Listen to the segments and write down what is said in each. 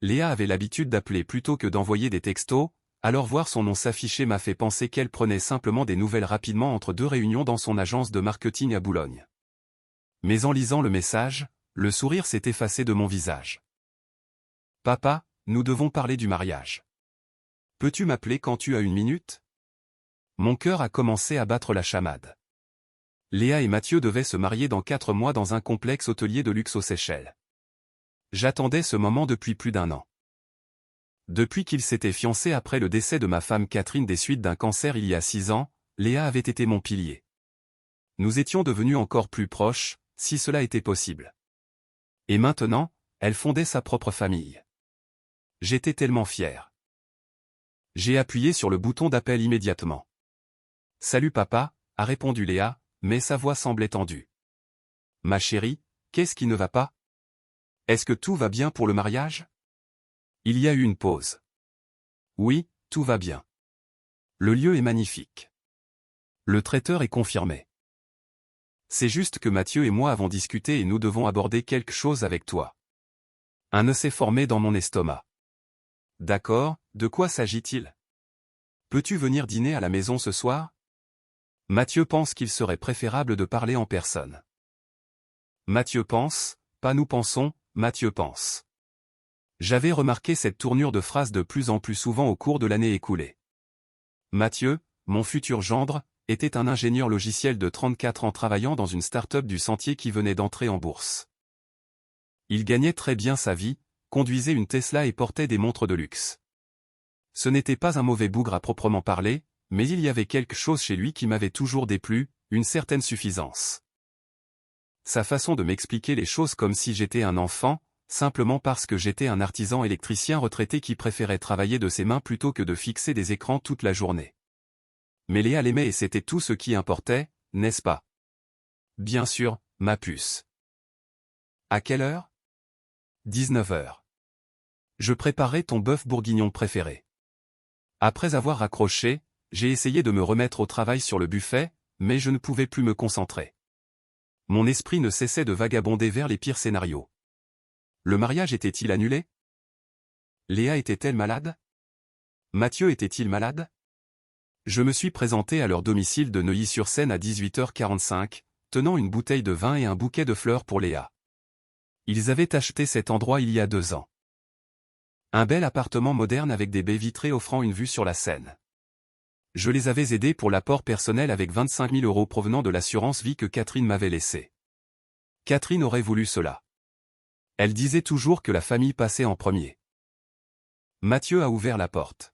Léa avait l'habitude d'appeler plutôt que d'envoyer des textos, alors voir son nom s'afficher m'a fait penser qu'elle prenait simplement des nouvelles rapidement entre deux réunions dans son agence de marketing à Boulogne. Mais en lisant le message, le sourire s'est effacé de mon visage. Papa, nous devons parler du mariage. Peux-tu m'appeler quand tu as une minute? Mon cœur a commencé à battre la chamade. Léa et Mathieu devaient se marier dans 4 mois dans un complexe hôtelier de luxe aux Seychelles. J'attendais ce moment depuis plus d'1 an. Depuis qu'ils s'étaient fiancés après le décès de ma femme Catherine des suites d'un cancer il y a 6 ans, Léa avait été mon pilier. Nous étions devenus encore plus proches, si cela était possible. Et maintenant, elle fondait sa propre famille. J'étais tellement fier. J'ai appuyé sur le bouton d'appel immédiatement. « Salut papa », a répondu Léa, mais sa voix semblait tendue. « Ma chérie, qu'est-ce qui ne va pas? Est-ce que tout va bien pour le mariage ?» Il y a eu une pause. « Oui, tout va bien. Le lieu est magnifique. Le traiteur est confirmé. C'est juste que Mathieu et moi avons discuté et nous devons aborder quelque chose avec toi. » Un nœud s'est formé dans mon estomac. « D'accord, de quoi s'agit-il? Peux-tu venir dîner à la maison ce soir? » Mathieu pense qu'il serait préférable de parler en personne. Mathieu pense, pas nous pensons, Mathieu pense. J'avais remarqué cette tournure de phrase de plus en plus souvent au cours de l'année écoulée. Mathieu, mon futur gendre, était un ingénieur logiciel de 34 ans travaillant dans une start-up du Sentier qui venait d'entrer en bourse. Il gagnait très bien sa vie, conduisait une Tesla et portait des montres de luxe. Ce n'était pas un mauvais bougre à proprement parler, mais il y avait quelque chose chez lui qui m'avait toujours déplu, une certaine suffisance. Sa façon de m'expliquer les choses comme si j'étais un enfant, simplement parce que j'étais un artisan électricien retraité qui préférait travailler de ses mains plutôt que de fixer des écrans toute la journée. Mais Léa l'aimait et c'était tout ce qui importait, n'est-ce pas? Bien sûr, ma puce. À quelle heure? 19h. Je préparais ton bœuf bourguignon préféré. Après avoir raccroché, j'ai essayé de me remettre au travail sur le buffet, mais je ne pouvais plus me concentrer. Mon esprit ne cessait de vagabonder vers les pires scénarios. Le mariage était-il annulé? Léa était-elle malade? Mathieu était-il malade? Je me suis présenté à leur domicile de Neuilly-sur-Seine à 18h45, tenant une bouteille de vin et un bouquet de fleurs pour Léa. Ils avaient acheté cet endroit il y a 2 ans. Un bel appartement moderne avec des baies vitrées offrant une vue sur la Seine. Je les avais aidés pour l'apport personnel avec 25 000 € provenant de l'assurance vie que Catherine m'avait laissée. Catherine aurait voulu cela. Elle disait toujours que la famille passait en premier. Mathieu a ouvert la porte.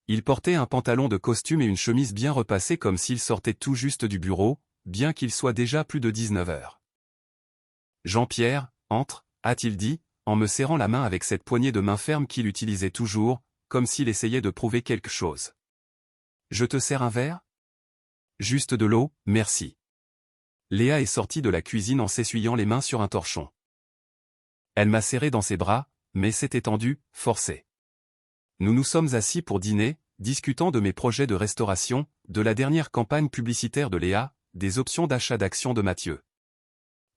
Il portait un pantalon de costume et une chemise bien repassée comme s'il sortait tout juste du bureau, bien qu'il soit déjà plus de 19h. « Jean-Pierre, entre », a-t-il dit, en me serrant la main avec cette poignée de main ferme qu'il utilisait toujours, comme s'il essayait de prouver quelque chose. « Je te sers un verre? » Juste de l'eau, merci. Léa est sortie de la cuisine en s'essuyant les mains sur un torchon. Elle m'a serré dans ses bras, mais s'est étendue, forcée. Nous nous sommes assis pour dîner, discutant de mes projets de restauration, de la dernière campagne publicitaire de Léa, des options d'achat d'actions de Mathieu.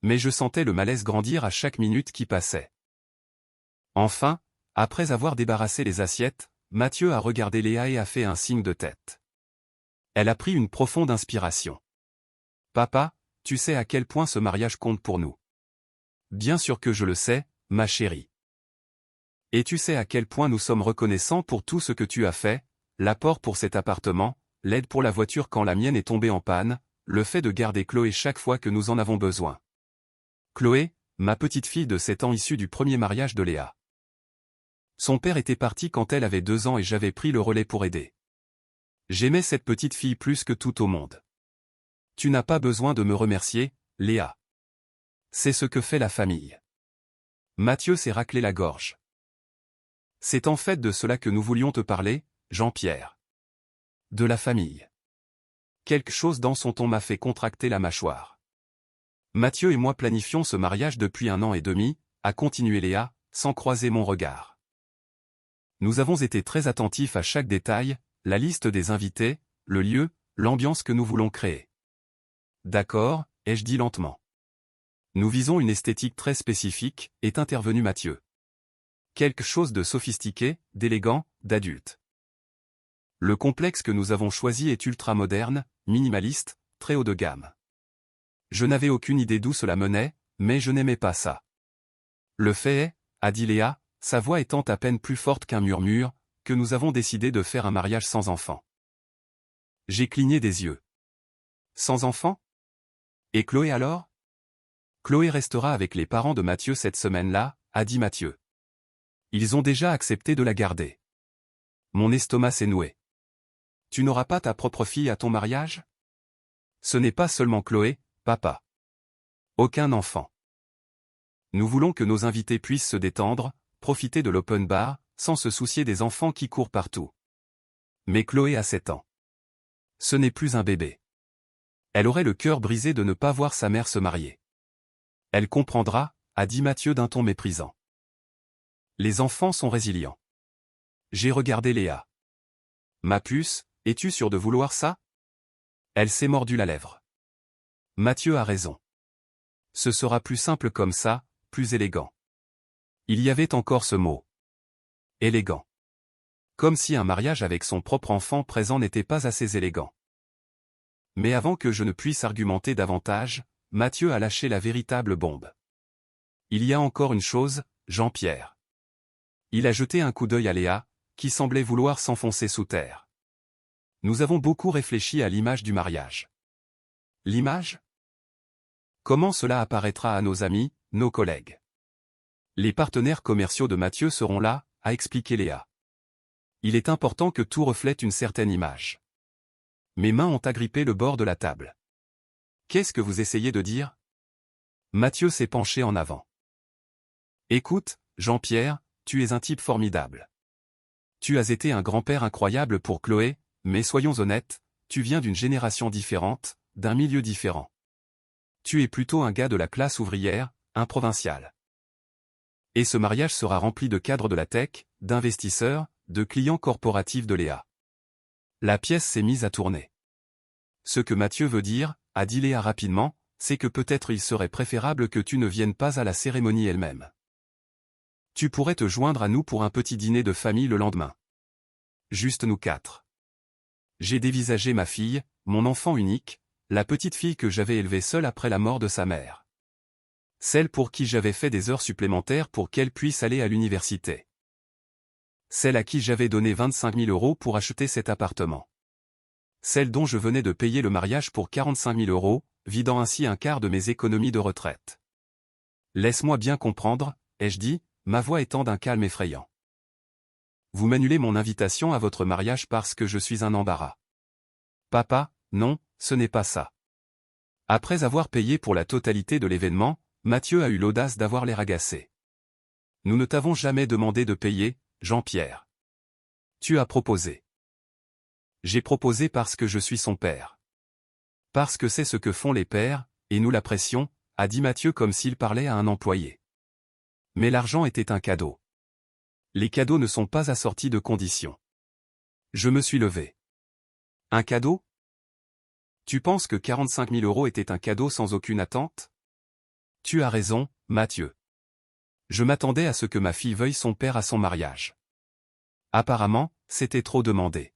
Mais je sentais le malaise grandir à chaque minute qui passait. Enfin, après avoir débarrassé les assiettes, Mathieu a regardé Léa et a fait un signe de tête. Elle a pris une profonde inspiration. « Papa, tu sais à quel point ce mariage compte pour nous. » Bien sûr que je le sais, ma chérie. Et tu sais à quel point nous sommes reconnaissants pour tout ce que tu as fait, l'apport pour cet appartement, l'aide pour la voiture quand la mienne est tombée en panne, le fait de garder Chloé chaque fois que nous en avons besoin. Chloé, ma petite fille de 7 ans issue du premier mariage de Léa. Son père était parti quand elle avait 2 ans et j'avais pris le relais pour aider. J'aimais cette petite fille plus que tout au monde. Tu n'as pas besoin de me remercier, Léa. C'est ce que fait la famille. Mathieu s'est raclé la gorge. C'est en fait de cela que nous voulions te parler, Jean-Pierre. De la famille. Quelque chose dans son ton m'a fait contracter la mâchoire. Mathieu et moi planifions ce mariage depuis 1 an et demi, a continué Léa, sans croiser mon regard. Nous avons été très attentifs à chaque détail, la liste des invités, le lieu, l'ambiance que nous voulons créer. D'accord, ai-je dit lentement. Nous visons une esthétique très spécifique, est intervenu Mathieu. Quelque chose de sophistiqué, d'élégant, d'adulte. Le complexe que nous avons choisi est ultra-moderne, minimaliste, très haut de gamme. Je n'avais aucune idée d'où cela menait, mais je n'aimais pas ça. Le fait est, a dit Léa, sa voix étant à peine plus forte qu'un murmure, que nous avons décidé de faire un mariage sans enfant. J'ai cligné des yeux. Sans enfant? Et Chloé alors? Chloé restera avec les parents de Mathieu cette semaine-là, a dit Mathieu. Ils ont déjà accepté de la garder. Mon estomac s'est noué. Tu n'auras pas ta propre fille à ton mariage? Ce n'est pas seulement Chloé, papa. Aucun enfant. Nous voulons que nos invités puissent se détendre, profiter de l'open bar, sans se soucier des enfants qui courent partout. Mais Chloé a 7 ans. Ce n'est plus un bébé. Elle aurait le cœur brisé de ne pas voir sa mère se marier. Elle comprendra, a dit Mathieu d'un ton méprisant. Les enfants sont résilients. J'ai regardé Léa. Ma puce, es-tu sûre de vouloir ça? Elle s'est mordu la lèvre. Mathieu a raison. Ce sera plus simple comme ça, plus élégant. Il y avait encore ce mot. Élégant. Comme si un mariage avec son propre enfant présent n'était pas assez élégant. Mais avant que je ne puisse argumenter davantage, Mathieu a lâché la véritable bombe. Il y a encore une chose, Jean-Pierre. Il a jeté un coup d'œil à Léa, qui semblait vouloir s'enfoncer sous terre. Nous avons beaucoup réfléchi à l'image du mariage. L'image? Comment cela apparaîtra à nos amis, nos collègues? Les partenaires commerciaux de Mathieu seront là, a expliqué Léa. Il est important que tout reflète une certaine image. Mes mains ont agrippé le bord de la table. Qu'est-ce que vous essayez de dire? Mathieu s'est penché en avant. Écoute, Jean-Pierre, tu es un type formidable. Tu as été un grand-père incroyable pour Chloé, mais soyons honnêtes, tu viens d'une génération différente, d'un milieu différent. Tu es plutôt un gars de la classe ouvrière, un provincial. Et ce mariage sera rempli de cadres de la tech, d'investisseurs, de clients corporatifs de Léa. La pièce s'est mise à tourner. Ce que Mathieu veut dire, a dit Léa rapidement, c'est que peut-être il serait préférable que tu ne viennes pas à la cérémonie elle-même. Tu pourrais te joindre à nous pour un petit dîner de famille le lendemain. Juste nous 4. J'ai dévisagé ma fille, mon enfant unique, la petite fille que j'avais élevée seule après la mort de sa mère. Celle pour qui j'avais fait des heures supplémentaires pour qu'elle puisse aller à l'université. Celle à qui j'avais donné 25 000 € pour acheter cet appartement. Celle dont je venais de payer le mariage pour 45 000 €, vidant ainsi un quart de mes économies de retraite. Laisse-moi bien comprendre, ai-je dit, ma voix étant d'un calme effrayant. Vous m'annulez mon invitation à votre mariage parce que je suis un embarras. Papa, non, ce n'est pas ça. Après avoir payé pour la totalité de l'événement, Mathieu a eu l'audace d'avoir l'air agacé. Nous ne t'avons jamais demandé de payer, Jean-Pierre. Tu as proposé. J'ai proposé parce que je suis son père. Parce que c'est ce que font les pères, et nous l'apprécions, a dit Mathieu comme s'il parlait à un employé. Mais l'argent était un cadeau. Les cadeaux ne sont pas assortis de conditions. Je me suis levé. Un cadeau? Tu penses que 45 000 € était un cadeau sans aucune attente? Tu as raison, Mathieu. Je m'attendais à ce que ma fille veuille son père à son mariage. Apparemment, c'était trop demandé.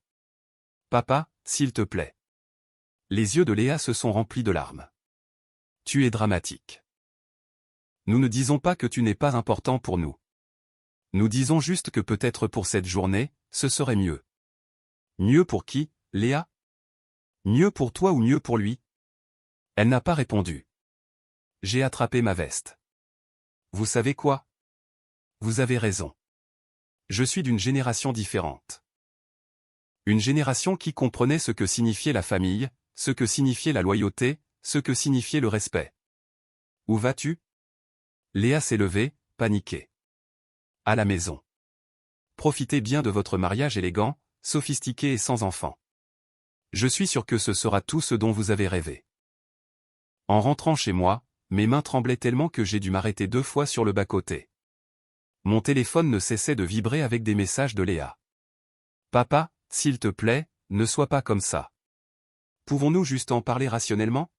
Papa, s'il te plaît. Les yeux de Léa se sont remplis de larmes. Tu es dramatique. Nous ne disons pas que tu n'es pas important pour nous. Nous disons juste que peut-être pour cette journée, ce serait mieux. Mieux pour qui, Léa? Mieux pour toi ou mieux pour lui? Elle n'a pas répondu. J'ai attrapé ma veste. Vous savez quoi? Vous avez raison. Je suis d'une génération différente. Une génération qui comprenait ce que signifiait la famille, ce que signifiait la loyauté, ce que signifiait le respect. Où vas-tu? Léa s'est levée, paniquée. À la maison. Profitez bien de votre mariage élégant, sophistiqué et sans enfant. Je suis sûr que ce sera tout ce dont vous avez rêvé. En rentrant chez moi, mes mains tremblaient tellement que j'ai dû m'arrêter 2 fois sur le bas-côté. Mon téléphone ne cessait de vibrer avec des messages de Léa. Papa, s'il te plaît, ne sois pas comme ça. Pouvons-nous juste en parler rationnellement?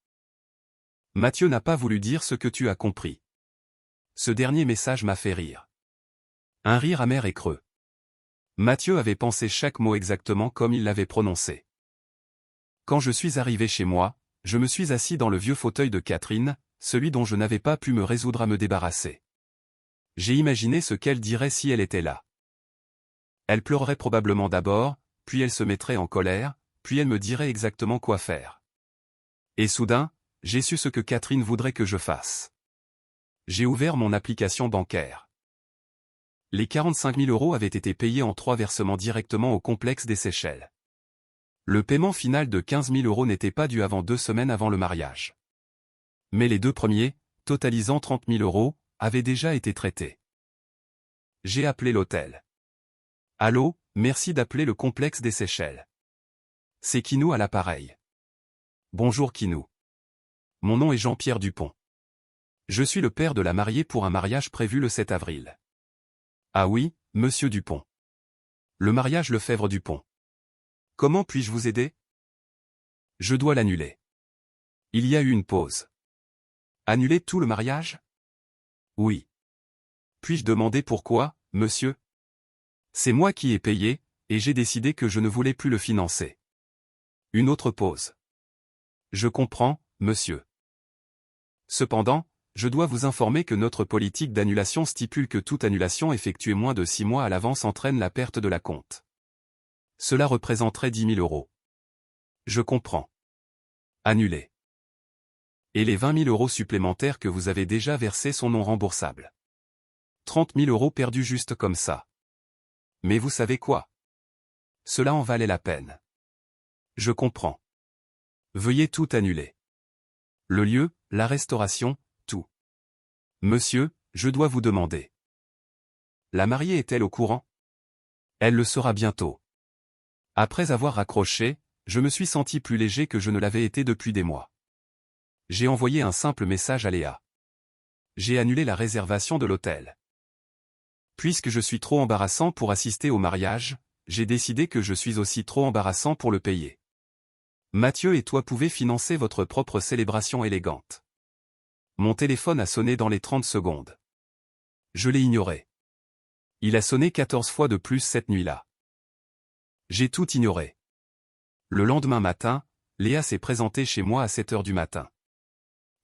Mathieu n'a pas voulu dire ce que tu as compris. Ce dernier message m'a fait rire. Un rire amer et creux. Mathieu avait pensé chaque mot exactement comme il l'avait prononcé. Quand je suis arrivé chez moi, je me suis assis dans le vieux fauteuil de Catherine, celui dont je n'avais pas pu me résoudre à me débarrasser. J'ai imaginé ce qu'elle dirait si elle était là. Elle pleurerait probablement d'abord, puis elle se mettrait en colère, puis elle me dirait exactement quoi faire. Et soudain, j'ai su ce que Catherine voudrait que je fasse. J'ai ouvert mon application bancaire. Les 45 000 € avaient été payés en 3 versements directement au complexe des Seychelles. Le paiement final de 15 000 € n'était pas dû avant 2 semaines avant le mariage. Mais les 2 premiers, totalisant 30 000 €, avaient déjà été traités. J'ai appelé l'hôtel. Allô, merci d'appeler le complexe des Seychelles. C'est Kinou à l'appareil. Bonjour Kinou. Mon nom est Jean-Pierre Dupont. Je suis le père de la mariée pour un mariage prévu le 7 avril. Ah oui, monsieur Dupont. Le mariage Lefebvre-Dupont. Comment puis-je vous aider? Je dois l'annuler. Il y a eu une pause. Annuler tout le mariage? Oui. Puis-je demander pourquoi, monsieur? C'est moi qui ai payé, et j'ai décidé que je ne voulais plus le financer. Une autre pause. Je comprends, monsieur. Cependant, je dois vous informer que notre politique d'annulation stipule que toute annulation effectuée moins de 6 mois à l'avance entraîne la perte de l'acompte. Cela représenterait 10 000 €. Je comprends. Annulé. Et les 20 000 € supplémentaires que vous avez déjà versés sont non remboursables. 30 000 € perdus juste comme ça. Mais vous savez quoi? Cela en valait la peine. Je comprends. Veuillez tout annuler. Le lieu, la restauration, tout. Monsieur, je dois vous demander. La mariée est-elle au courant? Elle le sera bientôt. Après avoir raccroché, je me suis senti plus léger que je ne l'avais été depuis des mois. J'ai envoyé un simple message à Léa. J'ai annulé la réservation de l'hôtel. Puisque je suis trop embarrassant pour assister au mariage, j'ai décidé que je suis aussi trop embarrassant pour le payer. Mathieu et toi pouvez financer votre propre célébration élégante. Mon téléphone a sonné dans les 30 secondes. Je l'ai ignoré. Il a sonné 14 fois de plus cette nuit-là. J'ai tout ignoré. Le lendemain matin, Léa s'est présentée chez moi à 7 heures du matin.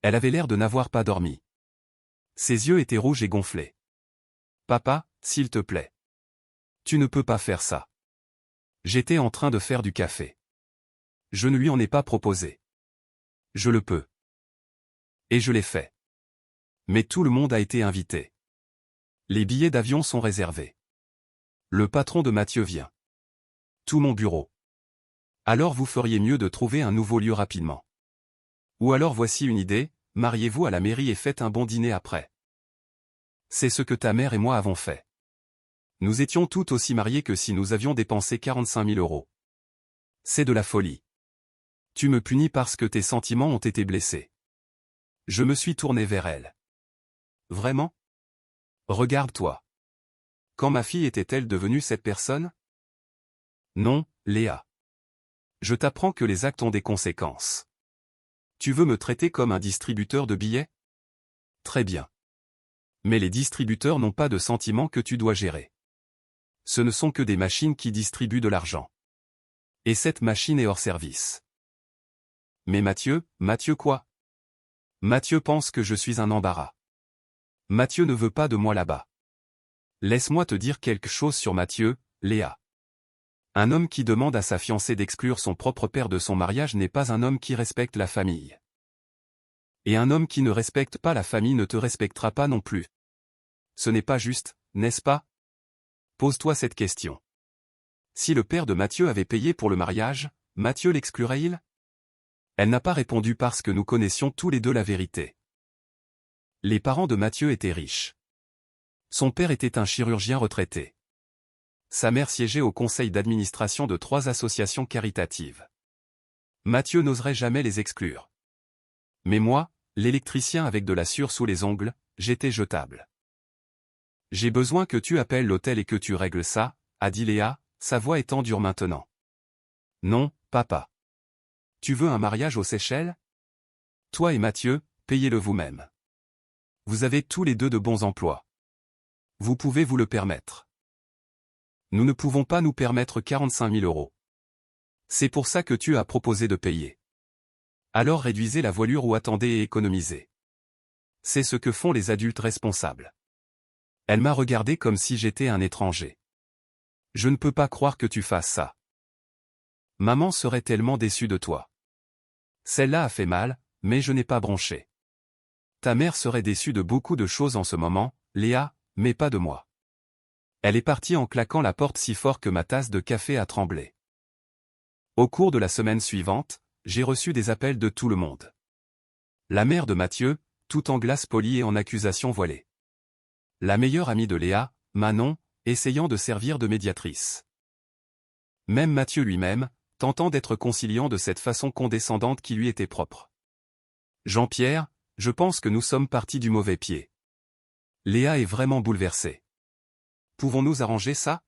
Elle avait l'air de n'avoir pas dormi. Ses yeux étaient rouges et gonflés. Papa, s'il te plaît. Tu ne peux pas faire ça. J'étais en train de faire du café. Je ne lui en ai pas proposé. Je le peux. Et je l'ai fait. Mais tout le monde a été invité. Les billets d'avion sont réservés. Le patron de Mathieu vient. Tout mon bureau. Alors vous feriez mieux de trouver un nouveau lieu rapidement. Ou alors voici une idée, mariez-vous à la mairie et faites un bon dîner après. C'est ce que ta mère et moi avons fait. Nous étions tout aussi mariés que si nous avions dépensé 45 000 €. C'est de la folie. Tu me punis parce que tes sentiments ont été blessés. Je me suis tourné vers elle. Vraiment? Regarde-toi. Quand ma fille était-elle devenue cette personne? Non, Léa. Je t'apprends que les actes ont des conséquences. Tu veux me traiter comme un distributeur de billets? Très bien. Mais les distributeurs n'ont pas de sentiments que tu dois gérer. Ce ne sont que des machines qui distribuent de l'argent. Et cette machine est hors service. Mais Mathieu quoi? Mathieu pense que je suis un embarras. Mathieu ne veut pas de moi là-bas. Laisse-moi te dire quelque chose sur Mathieu, Léa. Un homme qui demande à sa fiancée d'exclure son propre père de son mariage n'est pas un homme qui respecte la famille. Et un homme qui ne respecte pas la famille ne te respectera pas non plus. Ce n'est pas juste, n'est-ce pas? Pose-toi cette question. Si le père de Mathieu avait payé pour le mariage, Mathieu l'exclurait-il? Elle n'a pas répondu parce que nous connaissions tous les deux la vérité. Les parents de Mathieu étaient riches. Son père était un chirurgien retraité. Sa mère siégeait au conseil d'administration de 3 associations caritatives. Mathieu n'oserait jamais les exclure. Mais moi, l'électricien avec de la sueur sous les ongles, j'étais jetable. J'ai besoin que tu appelles l'hôtel et que tu règles ça, a dit Léa, sa voix étant dure maintenant. Non, papa. Tu veux un mariage aux Seychelles? Toi et Mathieu, payez-le vous-même. Vous avez tous les deux de bons emplois. vous pouvez vous le permettre. Nous ne pouvons pas nous permettre 45 000 euros. C'est pour ça que tu as proposé de payer. Alors réduisez la voilure ou attendez et économisez. C'est ce que font les adultes responsables. Elle m'a regardé comme si j'étais un étranger. Je ne peux pas croire que tu fasses ça. Maman serait tellement déçue de toi. Celle-là a fait mal, mais je n'ai pas bronché. Ta mère serait déçue de beaucoup de choses en ce moment, Léa, mais pas de moi. Elle est partie en claquant la porte si fort que ma tasse de café a tremblé. Au cours de la semaine suivante, j'ai reçu des appels de tout le monde. La mère de Mathieu, tout en glace polie et en accusation voilée. La meilleure amie de Léa, Manon, essayant de servir de médiatrice. Même Mathieu lui-même, tentant d'être conciliant de cette façon condescendante qui lui était propre. Jean-Pierre, je pense que nous sommes partis du mauvais pied. Léa est vraiment bouleversée. Pouvons-nous arranger ça?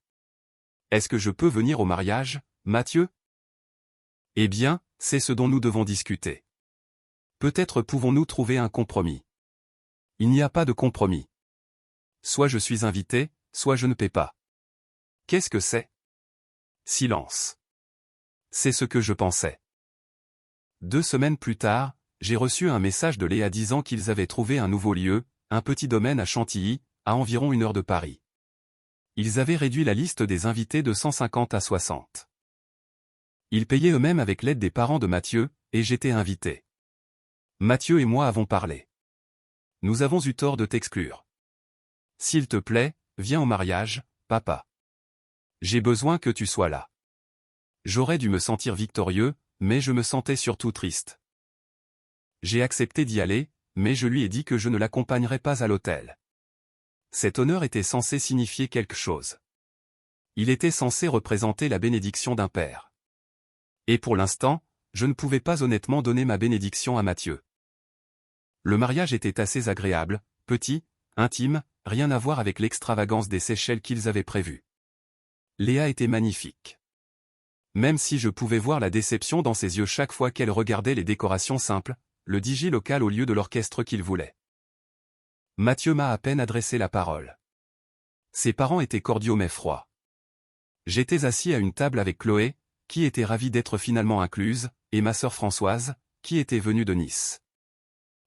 Est-ce que je peux venir au mariage, Mathieu? Eh bien, c'est ce dont nous devons discuter. Peut-être pouvons-nous trouver un compromis. Il n'y a pas de compromis. Soit je suis invité, soit je ne paie pas. Qu'est-ce que c'est? Silence. C'est ce que je pensais. 2 semaines plus tard, j'ai reçu un message de Léa disant qu'ils avaient trouvé un nouveau lieu, un petit domaine à Chantilly, à environ 1 heure de Paris. Ils avaient réduit la liste des invités de 150 à 60. Ils payaient eux-mêmes avec l'aide des parents de Mathieu, et j'étais invité. Mathieu et moi avons parlé. Nous avons eu tort de t'exclure. S'il te plaît, viens au mariage, papa. J'ai besoin que tu sois là. J'aurais dû me sentir victorieux, mais je me sentais surtout triste. J'ai accepté d'y aller, mais je lui ai dit que je ne l'accompagnerais pas à l'hôtel. Cet honneur était censé signifier quelque chose. Il était censé représenter la bénédiction d'un père. Et pour l'instant, je ne pouvais pas honnêtement donner ma bénédiction à Mathieu. Le mariage était assez agréable, petit, intime, rien à voir avec l'extravagance des Seychelles qu'ils avaient prévues. Léa était magnifique. Même si je pouvais voir la déception dans ses yeux chaque fois qu'elle regardait les décorations simples, le DJ local au lieu de l'orchestre qu'il voulait. Mathieu m'a à peine adressé la parole. Ses parents étaient cordiaux mais froids. J'étais assis à une table avec Chloé, qui était ravie d'être finalement incluse, et ma sœur Françoise, qui était venue de Nice.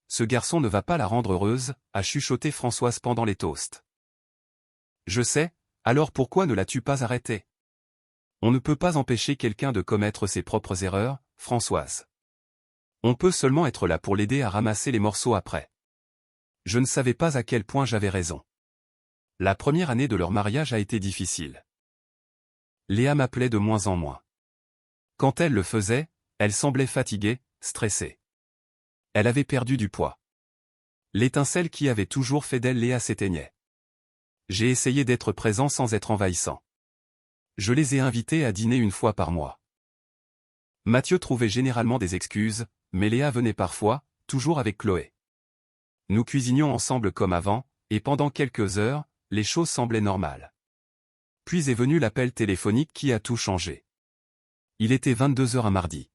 Ce garçon ne va pas la rendre heureuse, a chuchoté Françoise pendant les toasts. Je sais, alors pourquoi ne l'as-tu pas arrêté? On ne peut pas empêcher quelqu'un de commettre ses propres erreurs, Françoise. On peut seulement être là pour l'aider à ramasser les morceaux après. Je ne savais pas à quel point j'avais raison. La première année de leur mariage a été difficile. Léa m'appelait de moins en moins. Quand elle le faisait, elle semblait fatiguée, stressée. Elle avait perdu du poids. L'étincelle qui avait toujours fait d'elle Léa s'éteignait. J'ai essayé d'être présent sans être envahissant. Je les ai invités à dîner 1 fois par mois. Mathieu trouvait généralement des excuses, mais Léa venait parfois, toujours avec Chloé. Nous cuisinions ensemble comme avant, et pendant quelques heures, les choses semblaient normales. Puis est venu l'appel téléphonique qui a tout changé. Il était 22 heures un mardi.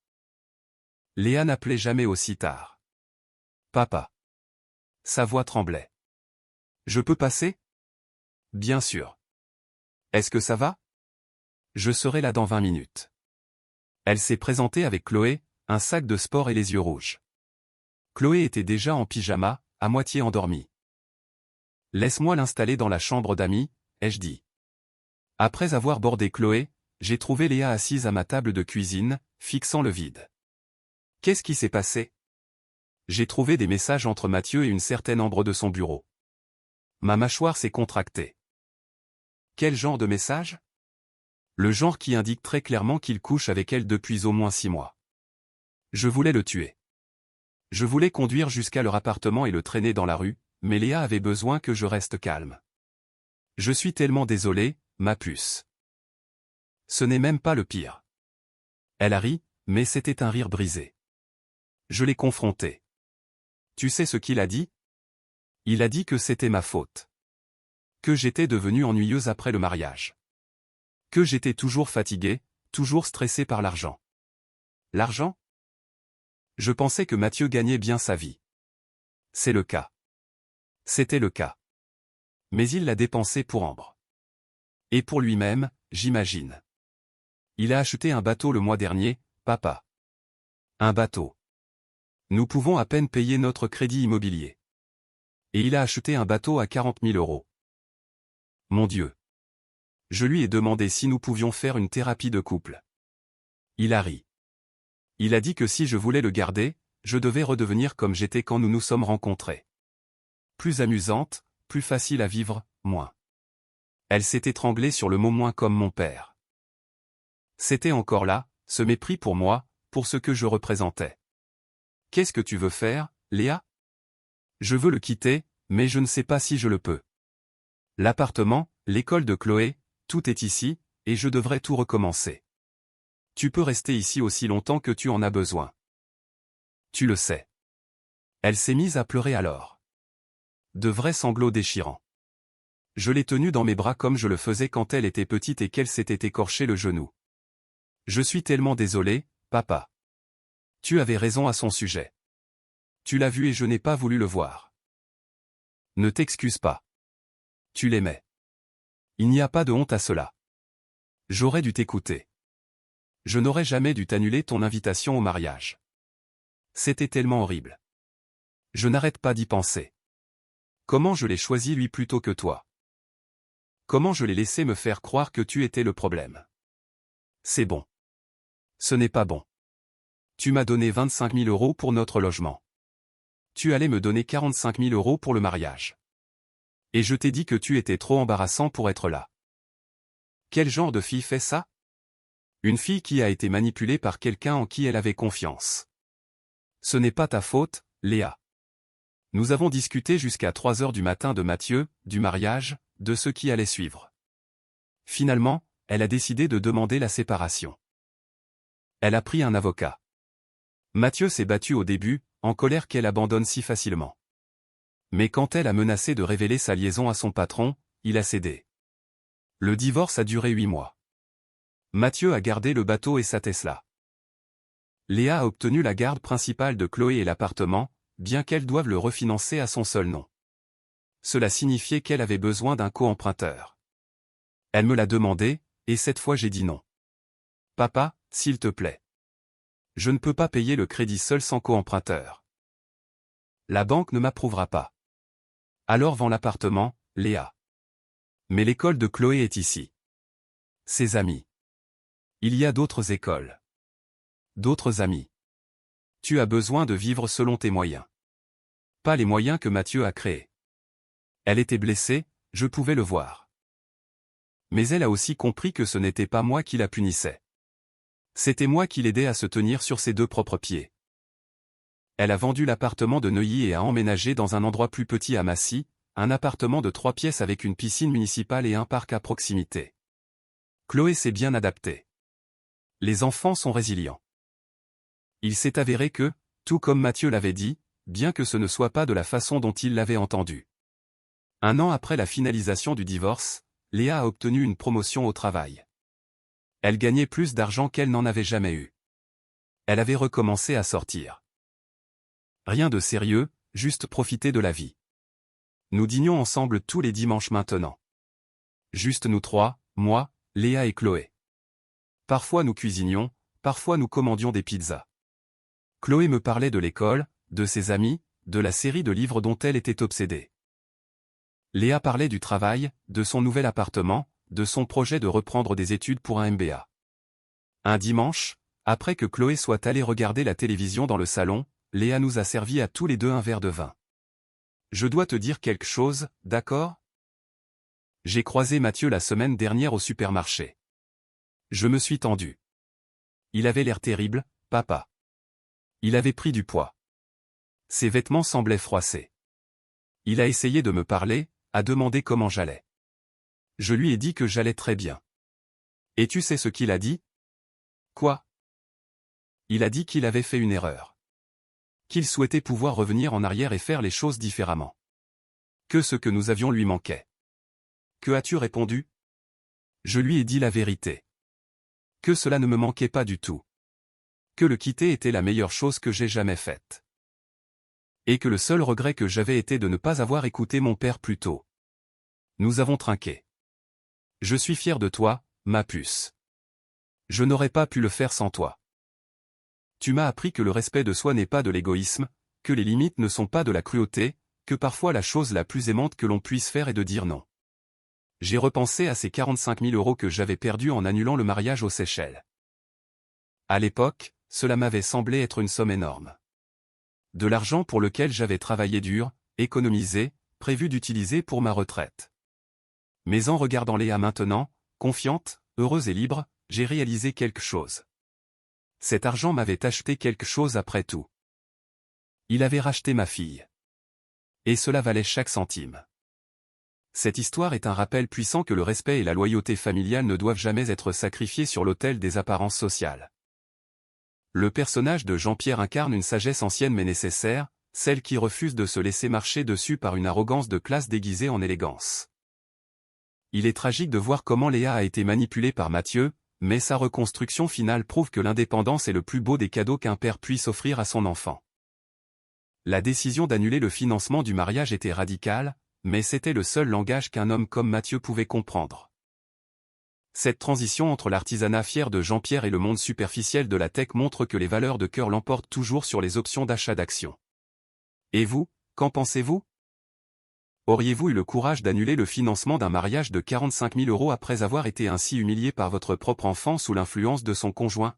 Léa n'appelait jamais aussi tard. Papa. Sa voix tremblait. Je peux passer? Bien sûr. Est-ce que ça va? Je serai là dans 20 minutes. Elle s'est présentée avec Chloé, un sac de sport et les yeux rouges. Chloé était déjà en pyjama, à moitié endormie. Laisse-moi l'installer dans la chambre d'amis, ai-je dit. Après avoir bordé Chloé, j'ai trouvé Léa assise à ma table de cuisine, fixant le vide. Qu'est-ce qui s'est passé? J'ai trouvé des messages entre Mathieu et une certaine Ambre de son bureau. Ma mâchoire s'est contractée. Quel genre de message? Le genre qui indique très clairement qu'il couche avec elle depuis au moins 6 mois. Je voulais le tuer. Je voulais conduire jusqu'à leur appartement et le traîner dans la rue, mais Léa avait besoin que je reste calme. Je suis tellement désolé, ma puce. Ce n'est même pas le pire. Elle a ri, mais c'était un rire brisé. Je l'ai confronté. Tu sais ce qu'il a dit? Il a dit que c'était ma faute. Que j'étais devenue ennuyeuse après le mariage. Que j'étais toujours fatigué, toujours stressé par l'argent. L'argent? Je pensais que Mathieu gagnait bien sa vie. C'est le cas. C'était le cas. Mais il l'a dépensé pour Ambre. Et pour lui-même, j'imagine. Il a acheté un bateau le mois dernier, papa. Un bateau. Nous pouvons à peine payer notre crédit immobilier. Et il a acheté un bateau à 40 000 euros. Mon Dieu. Je lui ai demandé si nous pouvions faire une thérapie de couple. Il a ri. Il a dit que si je voulais le garder, je devais redevenir comme j'étais quand nous nous sommes rencontrés. Plus amusante, plus facile à vivre, moins. Elle s'est étranglée sur le mot moins comme mon père. C'était encore là, ce mépris pour moi, pour ce que je représentais. Qu'est-ce que tu veux faire, Léa? Je veux le quitter, mais je ne sais pas si je le peux. L'appartement, l'école de Chloé, tout est ici, et je devrais tout recommencer. Tu peux rester ici aussi longtemps que tu en as besoin. Tu le sais. Elle s'est mise à pleurer alors. De vrais sanglots déchirants. Je l'ai tenue dans mes bras comme je le faisais quand elle était petite et qu'elle s'était écorché le genou. Je suis tellement désolé, papa. Tu avais raison à son sujet. Tu l'as vu et je n'ai pas voulu le voir. Ne t'excuse pas. Tu l'aimais. Il n'y a pas de honte à cela. J'aurais dû t'écouter. Je n'aurais jamais dû t'annuler ton invitation au mariage. C'était tellement horrible. Je n'arrête pas d'y penser. Comment je l'ai choisi lui plutôt que toi? Comment je l'ai laissé me faire croire que tu étais le problème? C'est bon. Ce n'est pas bon. Tu m'as donné 25 000 euros pour notre logement. Tu allais me donner 45 000 euros pour le mariage. Et je t'ai dit que tu étais trop embarrassant pour être là. Quel genre de fille fait ça? Une fille qui a été manipulée par quelqu'un en qui elle avait confiance. Ce n'est pas ta faute, Léa. Nous avons discuté jusqu'à 3 heures du matin de Mathieu, du mariage, de ce qui allait suivre. Finalement, elle a décidé de demander la séparation. Elle a pris un avocat. Mathieu s'est battu au début, en colère qu'elle abandonne si facilement. Mais quand elle a menacé de révéler sa liaison à son patron, il a cédé. Le divorce a duré 8 mois. Mathieu a gardé le bateau et sa Tesla. Léa a obtenu la garde principale de Chloé et l'appartement, bien qu'elle doive le refinancer à son seul nom. Cela signifiait qu'elle avait besoin d'un co-emprunteur. Elle me l'a demandé, et cette fois j'ai dit non. Papa, s'il te plaît. Je ne peux pas payer le crédit seul sans co-emprunteur. La banque ne m'approuvera pas. Alors vends l'appartement, Léa. Mais l'école de Chloé est ici. Ses amis. Il y a d'autres écoles. D'autres amis. Tu as besoin de vivre selon tes moyens. Pas les moyens que Mathieu a créés. Elle était blessée, je pouvais le voir. Mais elle a aussi compris que ce n'était pas moi qui la punissais. C'était moi qui l'aidais à se tenir sur ses deux propres pieds. Elle a vendu l'appartement de Neuilly et a emménagé dans un endroit plus petit à Massy, un appartement de 3 pièces avec une piscine municipale et un parc à proximité. Chloé s'est bien adaptée. Les enfants sont résilients. Il s'est avéré que, tout comme Mathieu l'avait dit, bien que ce ne soit pas de la façon dont il l'avait entendu. 1 an après la finalisation du divorce, Léa a obtenu une promotion au travail. Elle gagnait plus d'argent qu'elle n'en avait jamais eu. Elle avait recommencé à sortir. Rien de sérieux, juste profiter de la vie. Nous dînions ensemble tous les dimanches maintenant. Juste nous 3, moi, Léa et Chloé. Parfois nous cuisinions, parfois nous commandions des pizzas. Chloé me parlait de l'école, de ses amis, de la série de livres dont elle était obsédée. Léa parlait du travail, de son nouvel appartement, de son projet de reprendre des études pour un MBA. Un dimanche, après que Chloé soit allée regarder la télévision dans le salon, Léa nous a servi à tous les deux un verre de vin. Je dois te dire quelque chose, d'accord? J'ai croisé Mathieu la semaine dernière au supermarché. Je me suis tendu. Il avait l'air terrible, papa. Il avait pris du poids. Ses vêtements semblaient froissés. Il a essayé de me parler, a demandé comment j'allais. Je lui ai dit que j'allais très bien. Et tu sais ce qu'il a dit? Quoi? Il a dit qu'il avait fait une erreur. Qu'il souhaitait pouvoir revenir en arrière et faire les choses différemment. Que ce que nous avions lui manquait. Que as-tu répondu? Je lui ai dit la vérité. Que cela ne me manquait pas du tout. Que le quitter était la meilleure chose que j'ai jamais faite. Et que le seul regret que j'avais était de ne pas avoir écouté mon père plus tôt. Nous avons trinqué. Je suis fier de toi, ma puce. Je n'aurais pas pu le faire sans toi. Tu m'as appris que le respect de soi n'est pas de l'égoïsme, que les limites ne sont pas de la cruauté, que parfois la chose la plus aimante que l'on puisse faire est de dire non. J'ai repensé à ces 45 000 € que j'avais perdus en annulant le mariage aux Seychelles. À l'époque, cela m'avait semblé être une somme énorme. De l'argent pour lequel j'avais travaillé dur, économisé, prévu d'utiliser pour ma retraite. Mais en regardant Léa maintenant, confiante, heureuse et libre, j'ai réalisé quelque chose. Cet argent m'avait acheté quelque chose après tout. Il avait racheté ma fille. Et cela valait chaque centime. Cette histoire est un rappel puissant que le respect et la loyauté familiale ne doivent jamais être sacrifiés sur l'autel des apparences sociales. Le personnage de Jean-Pierre incarne une sagesse ancienne mais nécessaire, celle qui refuse de se laisser marcher dessus par une arrogance de classe déguisée en élégance. Il est tragique de voir comment Léa a été manipulée par Mathieu, mais sa reconstruction finale prouve que l'indépendance est le plus beau des cadeaux qu'un père puisse offrir à son enfant. La décision d'annuler le financement du mariage était radicale, mais c'était le seul langage qu'un homme comme Mathieu pouvait comprendre. Cette transition entre l'artisanat fier de Jean-Pierre et le monde superficiel de la tech montre que les valeurs de cœur l'emportent toujours sur les options d'achat d'actions. Et vous, qu'en pensez-vous? Auriez-vous eu le courage d'annuler le financement d'un mariage de 45 000 € après avoir été ainsi humilié par votre propre enfant sous l'influence de son conjoint?